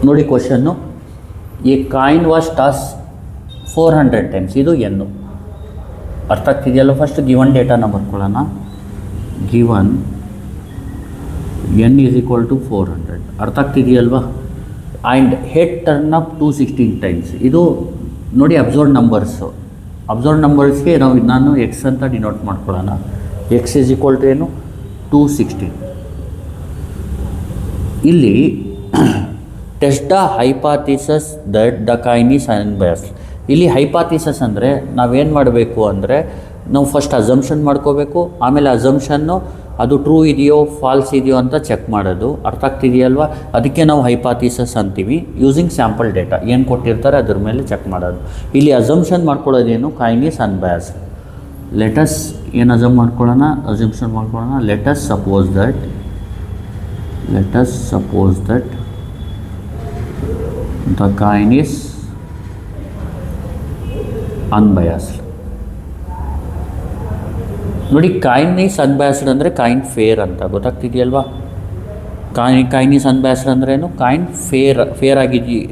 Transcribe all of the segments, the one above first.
ನೋಡಿ question, a coin was toss 400 times. ಇದು ಎನ್ನು ಅರ್ಥ ಆಗ್ತಿದೆಯಲ್ಲ. ಫಸ್ಟ್ ಗಿವನ್ ಡೇಟಾನ ಬರ್ಕೊಳ್ಳೋಣ. Given n is equal to 400. ಅರ್ಥ ಆಗ್ತಿದೆಯಲ್ವಾ. And head turn up 216 times. ಇದು ನೋಡಿ ಅಬ್ಸರ್ವ್ಡ್ ನಂಬರ್ಸು. ಅಬ್ಸರ್ವ್ಡ್ ನಂಬರ್ಸ್ಗೆ ನಾನು ಎಕ್ಸ್ ಅಂತ ಡಿನೋಟ್ ಮಾಡ್ಕೊಳ್ಳೋಣ. ಎಕ್ಸ್ ಈಸ್ ಈಕ್ವಲ್ ಟು ಏನು, 216. ಇಲ್ಲಿ test the hypothesis that the coin is unbiased. ಇಲ್ಲಿ ಹೈಪಾಥಿಸಸ್ ಅಂದರೆ ನಾವೇನು ಮಾಡಬೇಕು ಅಂದರೆ, ನಾವು ಫಸ್ಟ್ ಅಸಂಪ್ಷನ್ ಮಾಡ್ಕೋಬೇಕು. ಆಮೇಲೆ ಅಸಂಪ್ಷನ್ನು ಅದು ಟ್ರೂ ಇದೆಯೋ ಫಾಲ್ಸ್ ಇದೆಯೋ ಅಂತ ಚೆಕ್ ಮಾಡೋದು. ಅರ್ಥ ಆಗ್ತಿದೆಯಲ್ವಾ. ಅದಕ್ಕೆ ನಾವು ಹೈಪಾಥಿಸಸ್ ಅಂತೀವಿ. ಯೂಸಿಂಗ್ ಸ್ಯಾಂಪಲ್ ಡೇಟಾ ಏನು ಕೊಟ್ಟಿರ್ತಾರೆ ಅದ್ರ ಮೇಲೆ ಚೆಕ್ ಮಾಡೋದು. ಇಲ್ಲಿ ಅಸಂಪ್ಷನ್ ಮಾಡ್ಕೊಳ್ಳೋದೇನು, ಕಾಯಿನ್ ಈಸ್ ಅನ್ಬಯಾಸ್ಡ್. ಲೆಟಸ್ ಏನು ಅಸಂಪ್ಷನ್ ಮಾಡ್ಕೊಳ್ಳೋಣ. Let's suppose that the coin is unbiased. ನೋಡಿ, ಕಾಯಿನ್ ಈಸ್ ಅನ್ಬಯಾಸ್ಡ್ ಅಂದರೆ ಕಾಯಿನ್ ಫೇರ್ ಅಂತ ಗೊತ್ತಾಗ್ತಿದೆಯಲ್ವಾ. ಕಾಯಿನ್ ಈಸ್ ಅನ್ಬಯಾಸ್ಡ್ ಅಂದರೆ ಏನು, ಕಾಯಿನ್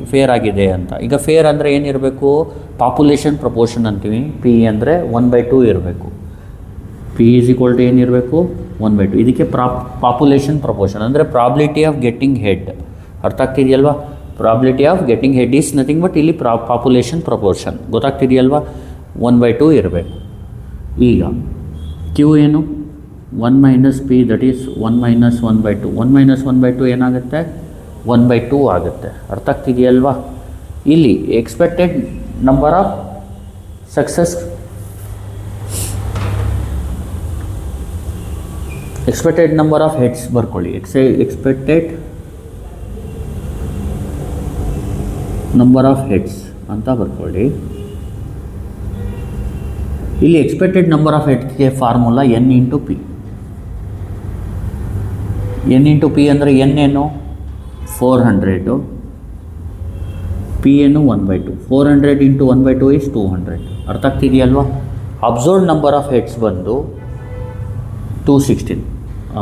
ಫೇರ್ ಆಗಿದೆ ಅಂತ. ಈಗ ಫೇರ್ ಅಂದರೆ ಏನಿರಬೇಕು, ಪಾಪ್ಯುಲೇಷನ್ ಪ್ರಪೋರ್ಷನ್ ಅಂತೀವಿ. ಪಿ ಅಂದರೆ 1/2 ಇರಬೇಕು. ಪಿ ಈಸ್ ಈಕ್ವಲ್ ಟು ಏನಿರಬೇಕು, 1/2. ಇದಕ್ಕೆ ಪಾಪ್ಯುಲೇಷನ್ ಪ್ರಪೋರ್ಷನ್ ಅಂದರೆ ಪ್ರಾಬಿಲಿಟಿ ಆಫ್ ಗೆಟ್ಟಿಂಗ್ ಹೆಡ್. ಅರ್ಥ ಆಗ್ತಿದೆಯಲ್ವಾ. Probability of getting head is nothing but ಇಲ್ಲಿ ಪಾಪ್ಯುಲೇಷನ್ ಪ್ರಪೋರ್ಷನ್. ಗೊತ್ತಾಗ್ತಿದೆಯಲ್ವಾ. 1/2 ಇರಬೇಕು. ಈಗ ಕ್ಯೂ ಏನು, 1 - ಪಿ ದಟ್ ಈಸ್ 1 - 1/2. 1 - 1/2 ಏನಾಗುತ್ತೆ, 1/2 ಆಗುತ್ತೆ. ಅರ್ಥ ಆಗ್ತಿದೆಯಲ್ವಾ. ಇಲ್ಲಿ expected number of success, expected number of heads ಬರ್ಕೊಳ್ಳಿ. ಎಕ್ಸ್ಪೆಕ್ಟೆಡ್ ನಂಬರ್ ಆಫ್ ಹೆಡ್ಸ್ ಅಂತ ಬರ್ಕೊಳ್ಳಿ. ಇಲ್ಲಿ ಎಕ್ಸ್ಪೆಕ್ಟೆಡ್ ನಂಬರ್ ಆಫ್ ಹೆಡ್ಸ್ಗೆ formula n × p. n × p ಅಂದರೆ n ಏನು, 400, p ಏನು 1/2. 400 × 1/2 ಈಸ್ 200. ಅರ್ಥ ಆಗ್ತಿದೆಯಲ್ವಾ. ಅಬ್ಸರ್ವ್ಡ್ ನಂಬರ್ ಆಫ್ ಹೆಡ್ಸ್ ಬಂದು 216.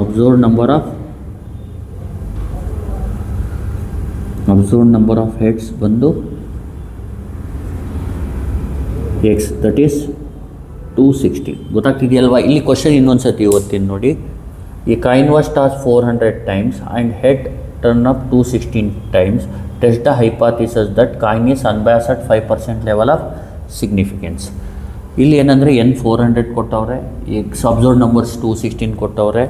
ಅಬ್ಸರ್ವ್ಡ್ ನಂಬರ್ ಆಫ್ ಹೆಡ್ಸ್ ಬಂದು x, ದಟ್ ಈಸ್ 216. ಗೊತ್ತಾಗ್ತಿದೆಯಲ್ವಾ. ಇಲ್ಲಿ ಕ್ವಶನ್ ಇನ್ನೊಂದು ಸತಿ ಓದ್ತೀನಿ ನೋಡಿ. ಈ coin was toss 400 times and head turn up 216 times. Test the hypothesis that coin is unbiased at 5% level of significance. ಇಲ್ಲಿ ಏನಂದರೆ n 400 ಕೊಟ್ಟವ್ರೆ, ಎಕ್ಸ್ ಅಬ್ಸರ್ವ್ಡ್ ನಂಬರ್ಸ್ 216 ಕೊಟ್ಟವ್ರೆ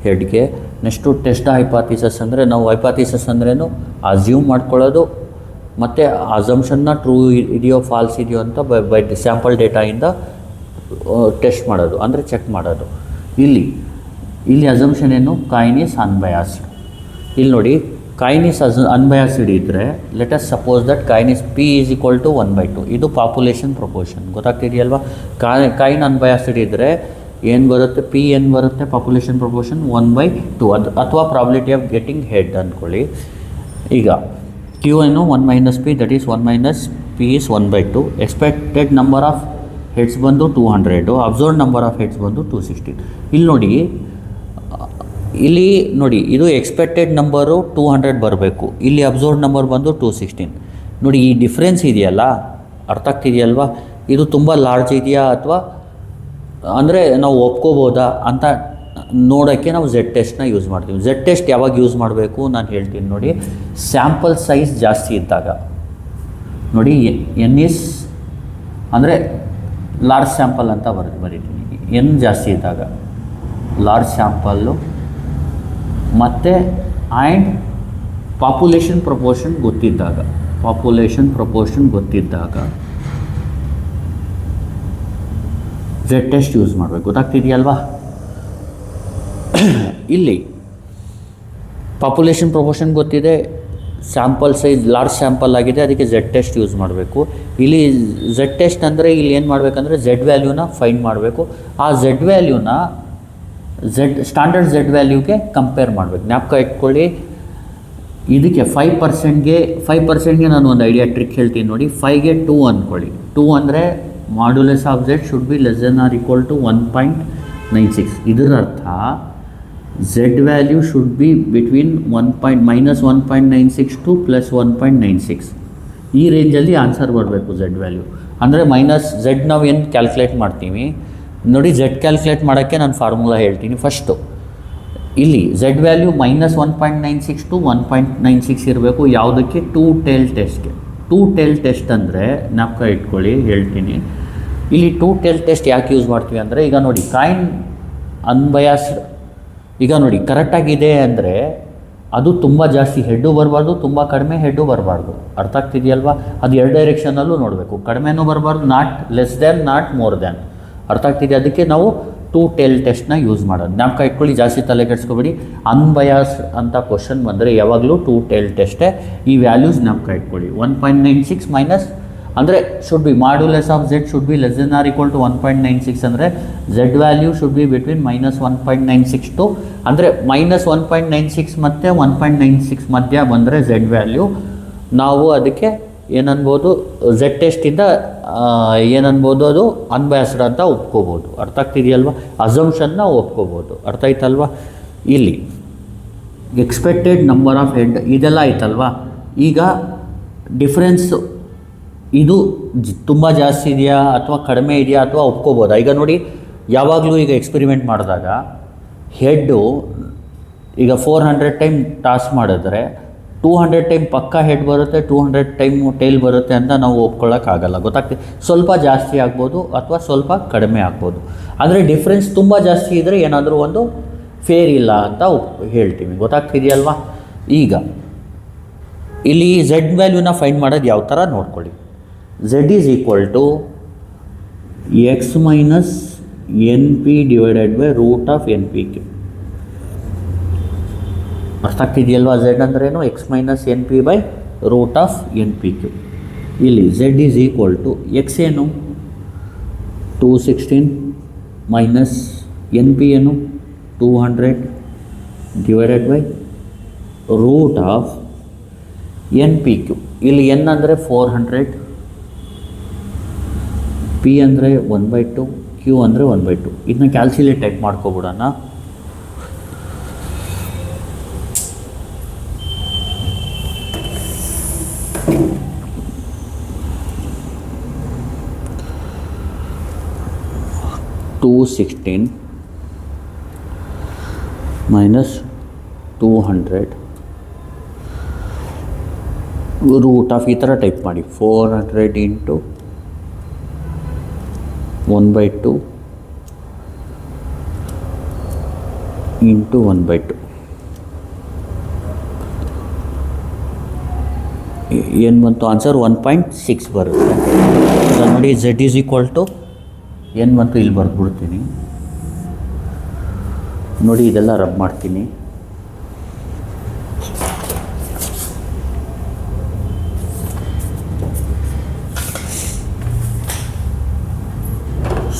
ಹೆಡ್ಗೆ. ನೆಕ್ಸ್ಟು ಟೆಸ್ಟ್ ದ ಹೈಪಾಥಿಸಸ್ ಅಂದರೆ, ನಾವು ಹೈಪಾಥಿಸಸ್ ಅಂದ್ರೇನು, ಅಸ್ಯೂಮ್ ಮಾಡ್ಕೊಳ್ಳೋದು ಮತ್ತು ಅಸಂಪ್ಷನ್ನ ಟ್ರೂ ಇದೆಯೋ ಫಾಲ್ಸ್ ಇದೆಯೋ ಅಂತ ಬೈ ಸ್ಯಾಂಪಲ್ ಡೇಟಾಯಿಂದ ಟೆಸ್ಟ್ ಮಾಡೋದು, ಅಂದರೆ ಚೆಕ್ ಮಾಡೋದು. ಇಲ್ಲಿ ಅಸಂಪ್ಷನ್ ಏನು, ಕಾಯಿನ್ ಈಸ್ ಅನ್ಬಯಾಸ್ಡ್. ಇಲ್ಲಿ ನೋಡಿ, ಕಾಯಿನ್ ಈಸ್ ಅನ್ಬಯಾಸ್ಡ್ ಇದ್ದರೆ let us suppose that coin is P is equal to 1/2. ಇದು ಪಾಪ್ಯುಲೇಷನ್ ಪ್ರಪೋರ್ಷನ್. ಗೊತ್ತಾಗ್ತಿದೆಯಲ್ವಾ. ಕಾಯಿನ್ ಅನ್ಬಯಾಸ್ಡ್ ಇದ್ದರೆ ಏನು ಬರುತ್ತೆ, ಪಿ ಏನು ಬರುತ್ತೆ, ಪಾಪ್ಯುಲೇಷನ್ ಪ್ರಪೋರ್ಷನ್ 1/2. ಅದು ಅಥವಾ ಪ್ರಾಬಿಲಿಟಿ ಆಫ್ ಗೆಟಿಂಗ್ ಹೆಡ್ ಅಂದ್ಕೊಳ್ಳಿ. ಈಗ ಕ್ಯೂ ಏನು 1 - P that is 1 - P is 1/2. Expected number of heads ಬಂದು 200. ಅಬ್ಸರ್ವ್ಡ್ ನಂಬರ್ ಆಫ್ ಹೆಡ್ಸ್ ಬಂದು 216. ಇಲ್ಲಿ ನೋಡಿ ಇದು ಎಕ್ಸ್ಪೆಕ್ಟೆಡ್ ನಂಬರು 200 ಬರಬೇಕು. ಇಲ್ಲಿ ಅಬ್ಸರ್ವ್ಡ್ ನಂಬರ್ ಬಂದು 216. ನೋಡಿ ಈ ಡಿಫ್ರೆನ್ಸ್ ಇದೆಯಲ್ಲ, ಅರ್ಥ ಆಗ್ತಿದೆಯಲ್ವಾ. ಇದು ತುಂಬ ಲಾರ್ಜ್ ಇದೆಯಾ ಅಥವಾ ಅಂದರೆ ನಾವು ಒಪ್ಕೋಬೋದಾ ಅಂತ ನೋಡೋಕ್ಕೆ ನಾವು ಝೆಡ್ ಟೆಸ್ಟ್ನ ಯೂಸ್ ಮಾಡ್ತೀವಿ. ಝೆಡ್ ಟೆಸ್ಟ್ ಯಾವಾಗ ಯೂಸ್ ಮಾಡಬೇಕು ನಾನು ಹೇಳ್ತೀನಿ ನೋಡಿ. ಸ್ಯಾಂಪಲ್ ಸೈಜ್ ಜಾಸ್ತಿ ಇದ್ದಾಗ ನೋಡಿ, ಎನ್ ಈಸ್ ಅಂದರೆ ಲಾರ್ಜ್ ಸ್ಯಾಂಪಲ್ ಅಂತ ಬರೀತೀನಿ. ಎನ್ ಜಾಸ್ತಿ ಇದ್ದಾಗ ಲಾರ್ಜ್ ಸ್ಯಾಂಪಲ್ಲು ಮತ್ತು ಆ್ಯಂಡ್ ಪಾಪ್ಯುಲೇಷನ್ ಪ್ರಪೋರ್ಷನ್ ಗೊತ್ತಿದ್ದಾಗ ಝೆಡ್ ಟೆಸ್ಟ್ ಯೂಸ್ ಮಾಡಬೇಕು. ಗೊತ್ತಾಗ್ತಿದೆಯಲ್ವಾ. ಇಲ್ಲಿ ಪಾಪ್ಯುಲೇಷನ್ ಪ್ರಪೋರ್ಷನ್ ಗೊತ್ತಿದೆ, ಸ್ಯಾಂಪಲ್ ಸೈಜ್ ಲಾರ್ಜ್ ಸ್ಯಾಂಪಲ್ ಆಗಿದೆ, ಅದಕ್ಕೆ ಝೆಡ್ ಟೆಸ್ಟ್ ಯೂಸ್ ಮಾಡಬೇಕು. ಇಲ್ಲಿ ಝೆಡ್ ಟೆಸ್ಟ್ ಅಂದರೆ ಇಲ್ಲಿ ಏನು ಮಾಡಬೇಕಂದ್ರೆ ಝೆಡ್ ವ್ಯಾಲ್ಯೂನ ಫೈಂಡ್ ಮಾಡಬೇಕು. ಆ ಝೆಡ್ ವ್ಯಾಲ್ಯೂನ ಸ್ಟ್ಯಾಂಡರ್ಡ್ ಝೆಡ್ ವ್ಯಾಲ್ಯೂಗೆ ಕಂಪೇರ್ ಮಾಡಬೇಕು. ಜ್ಞಾಪಕ ಇಟ್ಕೊಳ್ಳಿ. ಇದಕ್ಕೆ 5%ಗೆ ನಾನು ಒಂದು ಐಡಿಯಾ ಟ್ರಿಕ್ ಹೇಳ್ತೀನಿ ನೋಡಿ. 5ಗೆ 2 ಅಂದ್ಕೊಳ್ಳಿ. 2 ಅಂದರೆ modulus of Z should be less than or equal to 1.96. ಇದರ ಅರ್ಥ Z value should be between -1.96 to +1.96. ಈ ರೇಂಜಲ್ಲಿ ಆನ್ಸರ್ ಬರಬೇಕು ಝೆಡ್ ವ್ಯಾಲ್ಯೂ. ಅಂದರೆ ಮೈನಸ್ ಝೆಡ್ ನಾವು ಏನು ಕ್ಯಾಲ್ಕುಲೇಟ್ ಮಾಡ್ತೀವಿ ನೋಡಿ, ಝೆಡ್ ಕ್ಯಾಲ್ಕುಲೇಟ್ ಮಾಡೋಕ್ಕೆ ನಾನು ಫಾರ್ಮುಲಾ ಹೇಳ್ತೀನಿ. ಫಸ್ಟು ಇಲ್ಲಿ ಝೆಡ್ ವ್ಯಾಲ್ಯೂ -1.96 to 1.96 ಇರಬೇಕು. ಯಾವುದಕ್ಕೆ? ಟೂ ಟೇಲ್ ಟೆಸ್ಟ್ಗೆ. ಟೂ ಟೇಲ್ ಟೆಸ್ಟ್ ಅಂದರೆ ಜ್ಞಾಪಕ ಇಟ್ಕೊಳ್ಳಿ, ಹೇಳ್ತೀನಿ. ಇಲ್ಲಿ ಟೂ ಟೇಲ್ ಟೆಸ್ಟ್ ಯಾಕೆ ಯೂಸ್ ಮಾಡ್ತೀವಿ ಅಂದರೆ, ಈಗ ನೋಡಿ ಕಾಯಿನ್ ಅನ್ಬಯಾಸ್ಡ್, ಈಗ ನೋಡಿ ಕರೆಕ್ಟಾಗಿದೆ ಅಂದರೆ ಅದು ತುಂಬ ಜಾಸ್ತಿ ಹೆಡ್ಡು ಬರಬಾರ್ದು, ತುಂಬ ಕಡಿಮೆ ಹೆಡ್ಡು ಬರಬಾರ್ದು. ಅರ್ಥ ಆಗ್ತಿದೆಯಲ್ವಾ? ಅದು ಎರಡು ಡೈರೆಕ್ಷನಲ್ಲೂ ನೋಡಬೇಕು. ಕಡಿಮೆನೂ ಬರಬಾರ್ದು, not less than, not more than. ಅರ್ಥ ಆಗ್ತಿದೆ? ಅದಕ್ಕೆ ನಾವು ಟೂ ಟೇಲ್ ಟೆಸ್ಟ್ನ ಯೂಸ್ ಮಾಡೋದು. ಜ್ಞಾಪಕ ಇಟ್ಕೊಳ್ಳಿ, ಜಾಸ್ತಿ ತಲೆ ಕೆಡಿಸ್ಕೊಬೇಡಿ. ಅನ್ಬಯಾಸ್ಡ್ ಅಂತ ಕ್ವಶನ್ ಬಂದರೆ ಯಾವಾಗಲೂ ಟೂ ಟೇಲ್ ಟೆಸ್ಟೇ. ಈ ವ್ಯಾಲ್ಯೂಸ್ ಜ್ಞಾಪಕ ಇಟ್ಕೊಳ್ಳಿ. 1.96 ಮೈನಸ್ ಅಂದರೆ should be modulus of Z should be less than or equal to 1.96 ಅಂದರೆ Z value should be between -1.96 to, ಅಂದರೆ -1.96 ಮತ್ತು 1.96 ಮಧ್ಯ ಬಂದರೆ ಝೆಡ್ ವ್ಯಾಲ್ಯೂ. ನಾವು ಅದಕ್ಕೆ ಏನನ್ಬೋದು, ಝೆಡ್ ಟೆಸ್ಟಿಂದ ಏನನ್ಬೋದು, ಅದು ಅನ್ಬಯಾಸ್ಡ್ ಅಂತ ಒಪ್ಕೋಬೋದು. ಅರ್ಥ ಆಗ್ತಿದೆಯಲ್ವ? ಅಸಂಪ್ಷನ್ನ ಒಪ್ಕೋಬೋದು. ಅರ್ಥ ಆಯ್ತಲ್ವ? ಇಲ್ಲಿ ಎಕ್ಸ್ಪೆಕ್ಟೆಡ್ ನಂಬರ್ ಆಫ್ ಹೆಡ್ ಇದೆಲ್ಲ ಆಯ್ತಲ್ವ. ಈಗ ಡಿಫ್ರೆನ್ಸ್ ಇದು ತುಂಬ ಜಾಸ್ತಿ ಇದೆಯಾ ಅಥವಾ ಕಡಿಮೆ ಇದೆಯಾ ಅಥವಾ ಒಪ್ಕೋಬೋದಾ? ಈಗ ನೋಡಿ, ಯಾವಾಗಲೂ ಈಗ ಎಕ್ಸ್ಪೆರಿಮೆಂಟ್ ಮಾಡಿದಾಗ ಹೆಡ್ಡು ಈಗ 400 ಟೈಮ್ ಟಾಸ್ ಮಾಡಿದ್ರೆ 200 ಟೈಮ್ ಪಕ್ಕ ಹೆಡ್ ಬರುತ್ತೆ, 200 ಟೈಮ್ ಟೇಲ್ ಬರುತ್ತೆ ಅಂತ ನಾವು ಒಪ್ಕೊಳ್ಳೋಕ್ಕಾಗಲ್ಲ. ಗೊತ್ತಾಗ್ತದೆ? ಸ್ವಲ್ಪ ಜಾಸ್ತಿ ಆಗ್ಬೋದು ಅಥವಾ ಸ್ವಲ್ಪ ಕಡಿಮೆ ಆಗ್ಬೋದು. ಆದರೆ ಡಿಫ್ರೆನ್ಸ್ ತುಂಬ ಜಾಸ್ತಿ ಇದ್ದರೆ ಏನಾದರೂ ಒಂದು ಫೇರ್ ಇಲ್ಲ ಅಂತ ಹೇಳ್ತೀವಿ. ಗೊತ್ತಾಗ್ತಿದೆಯಲ್ವಾ? ಈಗ ಇಲ್ಲಿ ಝೆಡ್ ವ್ಯಾಲ್ಯೂನ ಫೈಂಡ್ ಮಾಡೋದು ಯಾವ ಥರ ನೋಡ್ಕೊಳ್ಳಿ. Z is equal to x minus np divided by root of npq. ಅರ್ಥ ಆಗ್ತಿದೆಯಲ್ವಾ? Z ಅಂದ್ರೇನು? x minus np by root of npq. ಇಲ್ಲಿ Z is equal to x ಏನು? 216 ಮೈನಸ್ np ಏನು? 200 divided by root of npq. ಇಲ್ಲಿ n ಅಂದರೆ 400, P ಅಂದರೆ 1/2, Q ಅಂದರೆ 1/2. ಇದನ್ನ ಕ್ಯಾಲ್ಕುಲೇಟ್ ಟೈಪ್ ಮಾಡ್ಕೊಬಿಡೋಣ. -216 -200 ರೂಟ್ ಆಫ್ ಈ ಥರ ಟೈಪ್ ಮಾಡಿ. 400 ಇಂಟು 1/2 ಇಂಟು 1/2 ಏನು ಬಂತು ಆನ್ಸರ್? 1.6 ಬರುತ್ತೆ. ಈಗ ನೋಡಿ Z ಈಸ್ ಈಕ್ವಲ್ ಟು ಏನು ಬಂತು, ಇಲ್ಲಿ ಬರೆದ್ಬಿಡ್ತೀನಿ ನೋಡಿ. ಇದೆಲ್ಲ ರಬ್ ಮಾಡ್ತೀನಿ.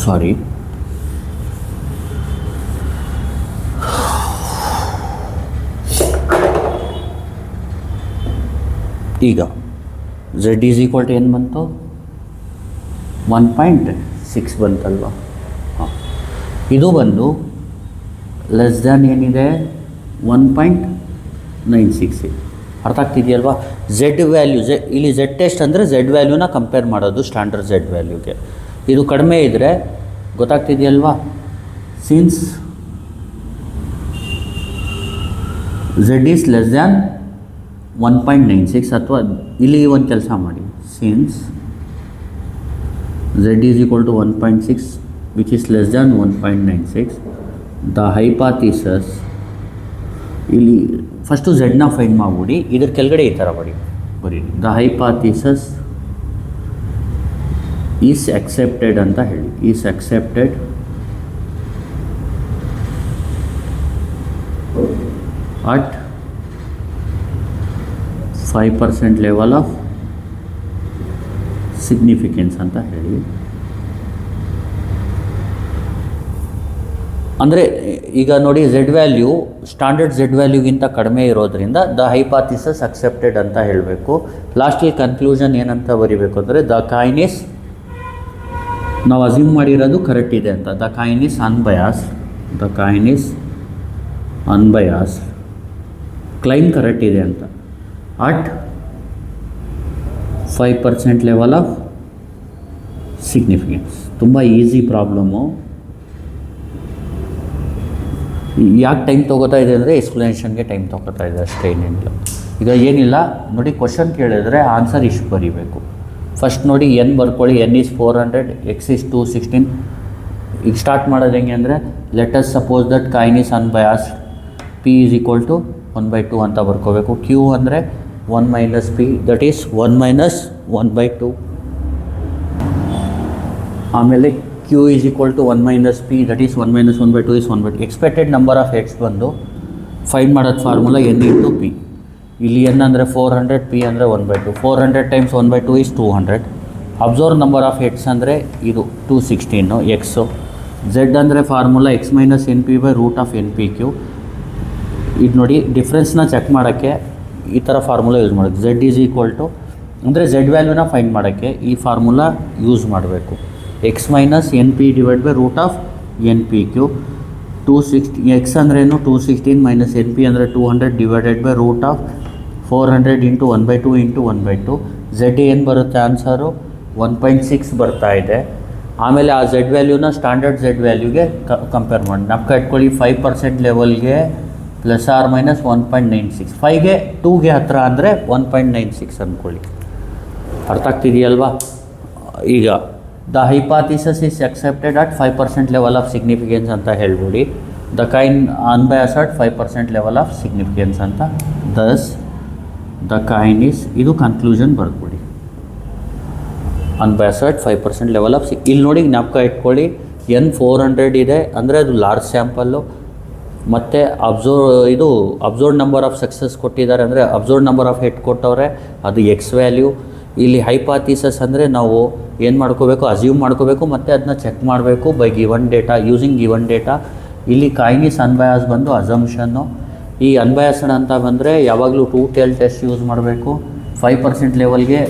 ಸಾರಿ, ಈಗ Z ಈಸ್ ಈಕ್ವಲ್ ಟು ಏನು ಬಂತು? 1.6 ಬಂತಲ್ವ? ಹಾಂ, ಇದು ಬಂದು ಲೆಸ್ ದ್ಯಾನ್ ಏನಿದೆ 1.96. ಅರ್ಥ ಆಗ್ತಿದೆಯಲ್ವಾ? ಝೆಡ್ ವ್ಯಾಲ್ಯೂ ಇಲ್ಲಿ ಝೆಡ್ ಟೆಸ್ಟ್ ಅಂದರೆ ಝೆಡ್ ವ್ಯಾಲ್ಯೂನ ಕಂಪೇರ್ ಮಾಡೋದು ಸ್ಟ್ಯಾಂಡರ್ಡ್ ಝೆಡ್ ವ್ಯಾಲ್ಯೂಗೆ. ಇದು ಕಡಿಮೆ ಇದ್ದರೆ ಗೊತ್ತಾಗ್ತಿದೆಯಲ್ವಾ? Since z is less than 1.96 ಅಥವಾ ಇಲ್ಲಿ ಒಂದು ಕೆಲಸ ಮಾಡಿ, since z is equal to 1.6 which is less than 1.96, the hypothesis ಇಲ್ಲಿ ಫಸ್ಟು ಝೆಡ್ನ ಫೈಂಡ್ ಮಾಡಿಬಿಡಿ. ಇದ್ರ ಕೆಳಗಡೆ ಈ ಥರ ಬರೀ ದ ಹೈಪಾಥಿಸಸ್ ಈಸ್ ಅಕ್ಸೆಪ್ಟೆಡ್ ಅಂತ ಹೇಳಿ. Is accepted at 5% level of significance ಅಂತ ಹೇಳಿ. ಅಂದರೆ ಈಗ ನೋಡಿ ಝೆಡ್ ವ್ಯಾಲ್ಯೂ ಸ್ಟ್ಯಾಂಡರ್ಡ್ ಝೆಡ್ ವ್ಯಾಲ್ಯೂಗಿಂತ ಕಡಿಮೆ ಇರೋದ್ರಿಂದ ದ ಹೈಪಾಥಿಸಸ್ ಅಕ್ಸೆಪ್ಟೆಡ್ ಅಂತ ಹೇಳಬೇಕು. ಲಾಸ್ಟಿಗೆ ಕನ್ಕ್ಲೂಷನ್ ಏನಂತ ಬರೀಬೇಕು ಅಂದರೆ ದ ಕಾಯಿನ್ ಈಸ್, ನಾವು ಅಸ್ಯೂಮ್ ಮಾಡಿರೋದು ಕರೆಕ್ಟ್ ಇದೆ ಅಂತ, the coin is unbiased, the coin is unbias claim correct ಇದೆ ಅಂತ ಅಟ್ 5% ಲೆವೆಲ್ ಆಫ್ ಸಿಗ್ನಿಫಿಕೆನ್ಸ್. ತುಂಬ ಈಸಿ ಪ್ರಾಬ್ಲಮ್ಮು. ಯಾಕೆ ಟೈಮ್ ತೊಗೋತಾ ಇದೆ ಅಂದರೆ ಎಕ್ಸ್ಪ್ಲನೇಷನ್ಗೆ ಟೈಮ್ ತೊಗೋತಾ ಇದೆ ಅಷ್ಟೇ, ಏನೇನಿಲ್ಲ. ಈಗ ಏನಿಲ್ಲ ನೋಡಿ, ಕ್ವಶನ್ ಕೇಳಿದ್ರೆ ಆನ್ಸರ್ ಇಷ್ಟು ಬರೀಬೇಕು. ಫಸ್ಟ್ ನೋಡಿ ಎನ್ ಬರ್ಕೊಳ್ಳಿ, ಎನ್ ಈಸ್ 400, ಎಕ್ಸ್ ಈಸ್ 216. ಈಗ ಸ್ಟಾರ್ಟ್ ಮಾಡೋದು ಹೆಂಗೆ ಅಂದರೆ, let us suppose that coin is unbiased, P is equal to 1/2 ಅಂತ ಬರ್ಕೋಬೇಕು. ಕ್ಯೂ ಅಂದರೆ 1 minus P, that is 1 minus 1/2. ಆಮೇಲೆ Q is equal to 1 minus P, that is 1 minus 1/2 is 1/2. Expected number of X ಬಂದು find ಮಾಡೋದು formula N into P. ಇಲ್ಲಿ N ಅಂದರೆ 400, P ಅಂದರೆ 1/2. 400 times 1/2 is 200. Observe number of heads ಅಂದರೆ ಇದು 216 X. Z ಅಂದರೆ formula X minus N P by root of N P Q. ಇದು ನೋಡಿ, ಡಿಫ್ರೆನ್ಸ್ನ ಚೆಕ್ ಮಾಡೋಕ್ಕೆ ಈ ಥರ ಫಾರ್ಮುಲಾ ಯೂಸ್ ಮಾಡೋದು. ಝೆಡ್ ಈಸ್ ಈಕ್ವಲ್ ಟು ಅಂದರೆ ಝೆಡ್ ವ್ಯಾಲ್ಯೂನ ಫೈಂಡ್ ಮಾಡೋಕ್ಕೆ ಈ ಫಾರ್ಮುಲಾ ಯೂಸ್ ಮಾಡಬೇಕು. X minus N P divide by root of N P Q. 260 X ಅಂದ್ರೇನು 216 ಮೈನಸ್ ಎನ್ ಪಿ ಅಂದರೆ 200 divided by root of 400 into 1/2 into 1/2. Z ಏನು ಬರುತ್ತೆ ಆನ್ಸರು 1.6 ಬರ್ತಾ ಇದೆ. ಆಮೇಲೆ ಆ ಝೆಡ್ ವ್ಯಾಲ್ಯೂನ ಸ್ಟ್ಯಾಂಡರ್ಡ್ ಝೆಡ್ ವ್ಯಾಲ್ಯೂಗೆ ಕಂಪೇರ್ ಮಾಡಿ ನಮ್ಗೆ ಇಟ್ಕೊಳ್ಳಿ. 5% ಲೆವೆಲ್ಗೆ ಪ್ಲಸ್ ಆರ್ ಮೈನಸ್ 1.96. 5ಗೆ 2ಗೆ ಹತ್ತಿರ ಅಂದರೆ 1.96 ಅಂದ್ಕೊಳ್ಳಿ. ಅರ್ಥ ಆಗ್ತಿದೆಯಲ್ವಾ? ಈಗ the hypothesis is accepted at 5% level of significance ಅಂತ ಹೇಳ್ಬಿಡಿ. The coin unbiased at 5% level of significance ಅಂತ. ದಸ್ ದ ಕಾಯಿನ್ ಈಸ್, ಇದು ಕನ್ಕ್ಲೂಷನ್ ಬರ್ಬಿಡಿ. ಅನ್ಬಯಾಸ್ಡ್ 5% ಲೆವೆಲ್ ಆಫ್ ಇಲ್ಲಿ ನೋಡಿ ಜ್ಞಾಪಕ ಇಟ್ಕೊಳ್ಳಿ. ಎನ್ 400 ಇದೆ ಅಂದರೆ ಅದು ಲಾರ್ಜ್ ಸ್ಯಾಂಪಲ್ಲು. ಮತ್ತು ಅಬ್ಸರ್ವ್ಡ್ ನಂಬರ್ ಆಫ್ ಸಕ್ಸಸ್ ಕೊಟ್ಟಿದ್ದಾರೆ ಅಂದರೆ ಅಬ್ಸರ್ವ್ಡ್ ನಂಬರ್ ಆಫ್ ಹೆಡ್ ಕೊಟ್ಟವ್ರೆ, ಅದು ಎಕ್ಸ್ ವ್ಯಾಲ್ಯೂ. ಇಲ್ಲಿ ಹೈಪಾಥಿಸಸ್ ಅಂದರೆ ನಾವು ಏನು ಮಾಡ್ಕೋಬೇಕು, ಅಸ್ಯೂಮ್ ಮಾಡ್ಕೋಬೇಕು ಮತ್ತು ಅದನ್ನ ಚೆಕ್ ಮಾಡಬೇಕು by given data, using given data. ಇಲ್ಲಿ ಕಾಯಿನ್ ಈಸ್ ಅನ್ಬಯಾಸ್ ಬಂದು ಅಸಂಪ್ಷನ್ನು. ಈ ಅನ್ಬಯಾಸ್ಡ್ ಅಂತ ಬಂದರೆ ಯಾವಾಗಲೂ 2 ಟೇಲ್ ಟೆಸ್ಟ್ ಯೂಸ್ ಮಾಡಬೇಕು. 5% ಲೆವೆಲ್ಗೆ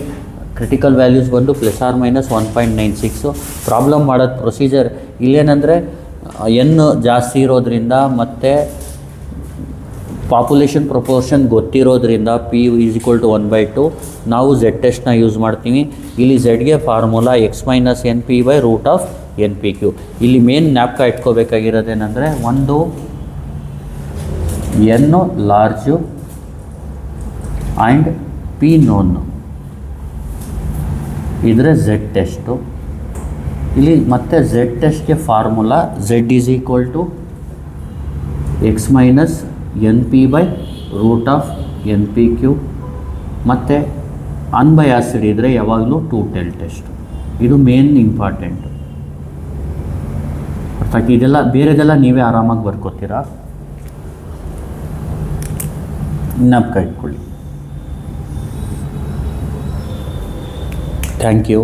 ಕ್ರಿಟಿಕಲ್ ವ್ಯಾಲ್ಯೂಸ್ ಬಂದು ಪ್ಲಸ್ ಆರ್ ಮೈನಸ್ 1.96. ಪ್ರಾಬ್ಲಮ್ ಮಾಡೋದು ಪ್ರೊಸೀಜರ್ ಇಲ್ಲೇನೆಂದರೆ ಎನ್ ಜಾಸ್ತಿ ಇರೋದ್ರಿಂದ ಮತ್ತು ಪಾಪ್ಯುಲೇಷನ್ ಪ್ರಪೋರ್ಷನ್ ಗೊತ್ತಿರೋದ್ರಿಂದ ಪಿ ಈಸ್ ಈಕ್ವಲ್ ಟು 1/2 ನಾವು ಝೆಡ್ ಟೆಸ್ಟ್ನ ಯೂಸ್ ಮಾಡ್ತೀವಿ. ಇಲ್ಲಿ ಝೆಡ್ಗೆ formula X minus N P by root of N P q. ಇಲ್ಲಿ ಮೇನ್ ಜ್ಞಾಪಕ ಇಟ್ಕೋಬೇಕಾಗಿರೋದೇನೆಂದರೆ, ಒಂದು ಎನ್ನು ಲಾರ್ಜು ಆ್ಯಂಡ್ ಪಿ ನೋನು ಇದ್ರೆ ಝೆಡ್ ಟೆಸ್ಟು. ಇಲ್ಲಿ ಮತ್ತೆ ಝೆಡ್ ಟೆಸ್ಟ್ಗೆ formula z is equal to x minus N P by root of N P q. ಮತ್ತು ಅನ್ಬಯಾಸ್ಡ್ ಇದ್ದರೆ ಯಾವಾಗಲೂ 2 ಟೇಲ್ ಟೆಸ್ಟ್. ಇದು ಮೇನ್ ಇಂಪಾರ್ಟೆಂಟು. ಅರ್ಥಾತ್ ಇದೆಲ್ಲ ಬೇರೆದೆಲ್ಲ ನೀವೇ ಆರಾಮಾಗಿ ಬರ್ಕೋತೀರಾ, ಜ್ಞಾಪಕ ಇಟ್ಕೊಳ್ಳಿ. Thank you.